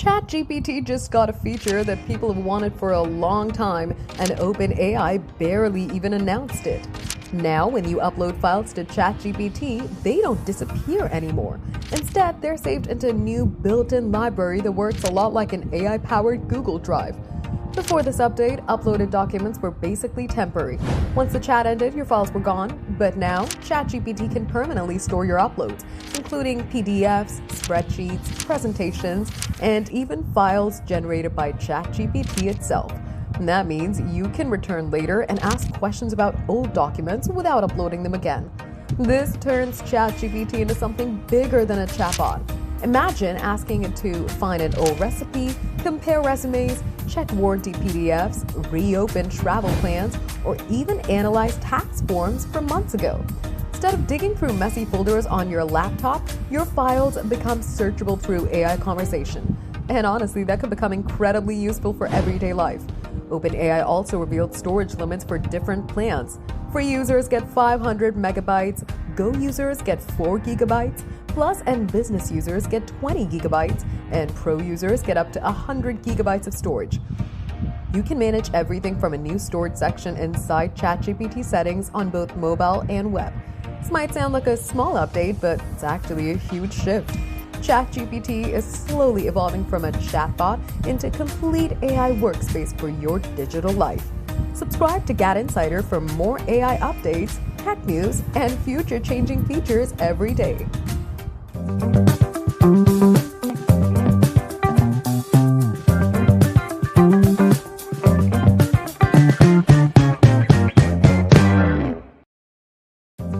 ChatGPT just got a feature that people have wanted for a long time, and OpenAI barely even announced it. Now, when you upload files to ChatGPT, they don't disappear anymore. Instead, they're saved into a new built-in library that works a lot like an AI-powered Google Drive. Before this update, uploaded documents were basically temporary. Once the chat ended, your files were gone. But now, ChatGPT can permanently store your uploads, including PDFs, spreadsheets, presentations, and even files generated by ChatGPT itself. And that means you can return later and ask questions about old documents without uploading them again. This turns ChatGPT into something bigger than a chatbot. Imagine asking it to find an old recipe, compare resumes, check warranty PDFs, reopen travel plans, or even analyze tax forms from months ago. Instead of digging through messy folders on your laptop, your files become searchable through AI conversation. And honestly, that could become incredibly useful for everyday life. OpenAI also revealed storage limits for different plans. Free users get 500 megabytes, Go users get 4 gigabytes, Plus and business users get 20 gigabytes, and Pro users get up to 100 gigabytes of storage. You can manage everything from a new storage section inside ChatGPT settings on both mobile and web. This might sound like a small update, but it's actually a huge shift. ChatGPT is slowly evolving from a chatbot into a complete AI workspace for your digital life. Subscribe to Gad Insider for more AI updates, tech news, and future-changing features every day.